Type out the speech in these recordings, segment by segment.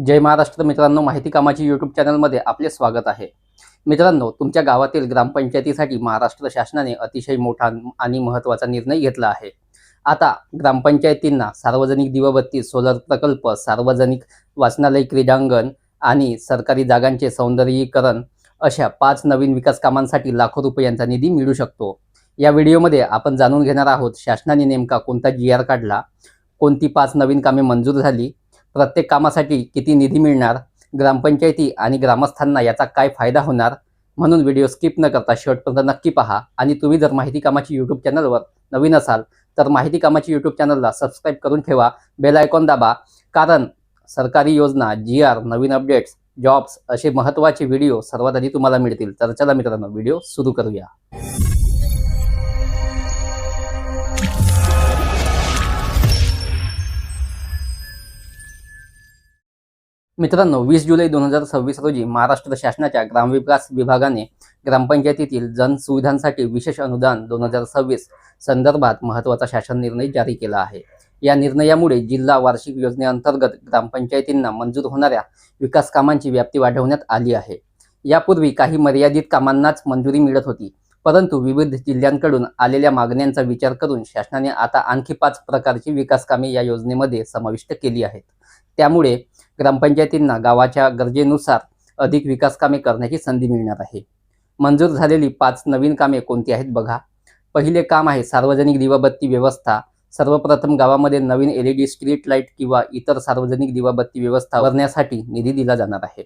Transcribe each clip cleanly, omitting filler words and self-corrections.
जय महाराष्ट्र मित्रांनो, माहिती कामाची यूट्यूब चॅनलमध्ये आपले स्वागत आहे। मित्रांनो, तुमच्या गावातील ग्रामपंचायतीसाठी महाराष्ट्र शासनाने अतिशय मोठा आणि महत्त्वाचा निर्णय घेतला आहे। आता ग्रामपंचायतींना सार्वजनिक दिवाबत्ती, सोलर प्रकल्प, सार्वजनिक वाचनालय, क्रीडांगण आणि सरकारी जागांचे सौंदर्यीकरण अशा 5 नवीन विकास कामांसाठी लाखो रुपयांचा निधी मिळू शकतो। या व्हिडिओमध्ये आपण जाणून घेणार आहोत शासनाने नेमका कोणता GR काढला, कोणती 5 नवीन कामे मंजूर झाली, प्रत्येक कामासाठी किती निधी मिळणार, ग्रामपंचायती आणि ग्रामस्थांना याचा काय फायदा होणार। म्हणून व्हिडिओ स्किप न करता शेवटपर्यंत नक्की पहा। आणि तुम्ही जर माहिती कामाची यूट्यूब चॅनलवर नवीन असाल तर माहिती कामाची यूट्यूब चॅनलला सबस्क्राईब करून ठेवा, बेल आयकॉन दाबा, कारण सरकारी योजना, GR, नवीन अपडेट्स, जॉब्स असे महत्त्वाचे व्हिडिओ सर्वात आधी तुम्हाला मिळतील। तर चला मित्रांनो, व्हिडिओ सुरू करूया। मित्रांनो, 20 जुलै 2026 रोजी महाराष्ट्र शासनाच्या ग्रामविकास विभागाने ग्रामपंचायतीतील जनसुविधांसाठी विशेष अनुदान 2026 संदर्भात महत्त्वाचा शासन निर्णय जारी केला आहे। या निर्णयामुळे जिल्हा वार्षिक योजनेअंतर्गत ग्रामपंचायतींना मंजूर होणाऱ्या विकास कामांची व्याप्ती वाढवण्यात आली आहे। यापूर्वी काही मर्यादित कामांनाच मंजुरी मिळत होती, परंतु विविध जिल्ह्यांकडून आलेल्या मागण्यांचा विचार करून शासनाने आता आणखी 5 प्रकारची विकास कामे या योजनेमध्ये समाविष्ट केली आहेत। त्यामुळे ग्रामपंचायतींना गावाच्या गरजेनुसार अधिक विकास कामे करण्याची संधी मिळणार आहे। मंजूर झालेली 5 नवीन कामे कोणती आहेत बघा। पहिले काम आहे सार्वजनिक दिवाबत्ती व्यवस्था। सर्वप्रथम गावामध्ये नवीन LED स्ट्रीट लाईट किंवा इतर सार्वजनिक दिवाबत्ती व्यवस्था भरण्यासाठी निधी दिला जाणार आहे।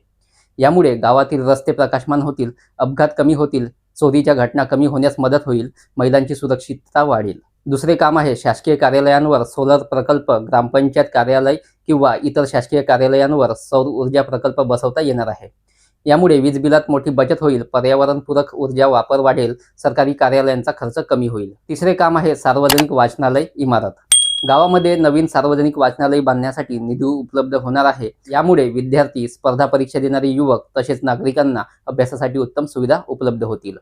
यामुळे गावातील रस्ते प्रकाशमान होतील, अपघात कमी होतील, चोरीच्या घटना कमी होण्यास मदत होईल, महिलांची सुरक्षितता वाढेल। दुसरे काम आहे शासकीय कार्यालयांवर सोलर प्रकल्प। ग्रामपंचायत कार्यालय किंवा इतर शासकीय कार्यालयांवर सौर ऊर्जा प्रकल्प बसवता येणार आहे। यामुळे वीज बिलात मोठी बचत होईल, पर्यावरणपूरक ऊर्जा वापर वाढेल, सरकारी कार्यालयांचा खर्च कमी होईल। तिसरे काम आहे सार्वजनिक वाचनालय इमारत। गावामध्ये नवीन सार्वजनिक वाचनालय बांधण्यासाठी निधी उपलब्ध होणार आहे। यामुळे विद्यार्थी, स्पर्धा परीक्षा देणारे युवक तसेच नागरिकांना अभ्यासासाठी उत्तम सुविधा उपलब्ध होतील।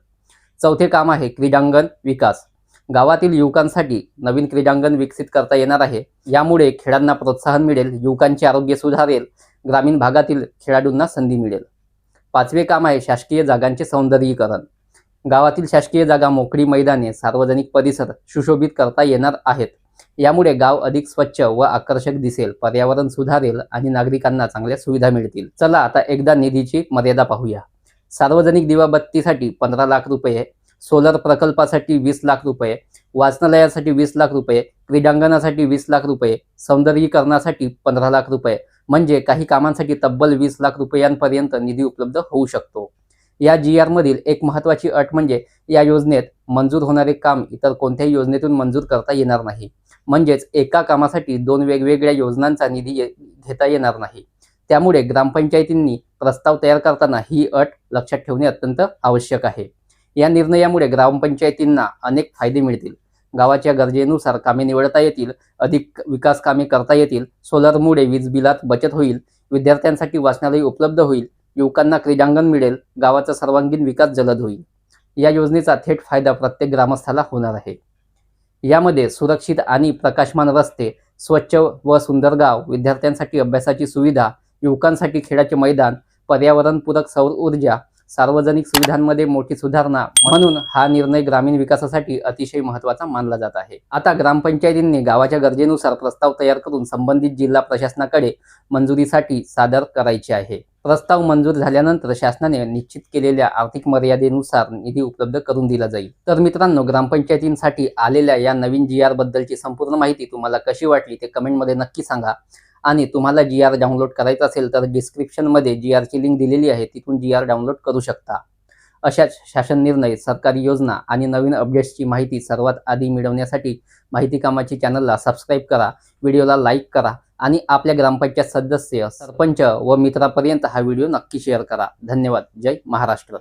चौथे काम आहे क्रीडांगण विकास। गावातील युवकांसाठी नवीन क्रीडांगण विकसित करता येणार आहे। यामुळे खेळांना प्रोत्साहन मिळेल, युवकांचे आरोग्य सुधारेल, ग्रामीण भागातील खेळाडूंना संधी मिळेल। पाचवे काम आहे शासकीय जागांचे सौंदर्यीकरण। गावातील शासकीय जागा, मोकळी मैदाने, सार्वजनिक परिसर सुशोभित करता येणार आहेत। यामुळे गाव अधिक स्वच्छ व आकर्षक दिसेल, पर्यावरण सुधारेल आणि नागरिकांना चांगल्या सुविधा मिळतील। चला आता एकदा निधीची मर्यादा पाहूया। सार्वजनिक दिवाबत्तीसाठी 15 लाख रुपये, सोलर प्रकल्पासाठी 20 लाख रुपये, वाचनालयासाठी 20 लाख रुपये, क्रीडांगणासाठी 20 लाख रुपये, सौंदर्यीकरणासाठी 15 लाख रुपये, म्हणजे काही कामांसाठी तब्बल 20 लाख रुपयांपर्यंत निधी उपलब्ध होऊ शकतो। या GR मधील एक महत्त्वाची अट म्हणजे या योजनेत मंजूर होणारे काम इतर कोणत्याही योजनेतून मंजूर करता येणार नाही। म्हणजेच एका कामासाठी 2 वेगवेगळ्या योजनांचा निधी घेता येणार नाही। त्यामुळे ग्रामपंचायतींनी प्रस्ताव तयार करताना ही अट लक्षात ठेवणे अत्यंत आवश्यक आहे। या निर्णयामुळे ग्रामपंचायतींना अनेक फायदे मिळतील। गावाच्या गरजेनुसार कामे निवडता येतील, अधिक विकास कामे करता येतील, सोलरमुळे वीज बिलात बचत होईल, विद्यार्थ्यांसाठी वाचनालय उपलब्ध होईल, युवकांना क्रीडांगण मिळेल, गावाचा सर्वांगीण विकास जलद होईल। या योजनेचा थेट फायदा प्रत्येक ग्रामस्थाला होणार आहे। यामध्ये सुरक्षित आणि प्रकाशमान रस्ते, स्वच्छ व सुंदर गाव, विद्यार्थ्यांसाठी अभ्यासाची सुविधा, युवकांसाठी खेळाचे मैदान, पर्यावरणपूरक सौर ऊर्जा, सार्वजनिक सुविधांमध्ये मोठी सुधारणा, म्हणून हा निर्णय ग्रामीण विकासासाठी अतिशय महत्त्वाचा मानला जात आहे। आता ग्रामपंचायतींनी गावाच्या गरजेनुसार प्रस्ताव तयार करून संबंधित जिल्हा प्रशासनाकडे मंजुरीसाठी सादर करायचे आहे। प्रस्ताव मंजूर झाल्यानंतर शासनाने निश्चित केलेल्या आर्थिक मर्यादेनुसार निधी उपलब्ध करून दिला जाईल। तर मित्रांनो, ग्रामपंचायतींसाठी आलेल्या या नवीन GR बद्दलची संपूर्ण माहिती तुम्हाला कशी वाटली ते कमेंटमध्ये नक्की सांगा। आणि तुम्हाला GR डाउनलोड करायचा असेल तर डिस्क्रिप्शनमध्ये GR ची लिंक दिलेली आहे, तिथून GR डाउनलोड करू शकता। अशा शासन निर्णय, सरकारी योजना आणि नवीन अपडेट्सची माहिती सर्वात आधी मिळवण्यासाठी माहिती कामाची चॅनलला सबस्क्राईब करा, व्हिडिओला लाईक करा आणि आपल्या ग्रामपंचायत सदस्य, सरपंच व मित्रांपर्यंत हा व्हिडिओ नक्की शेअर करा। धन्यवाद। जय महाराष्ट्र।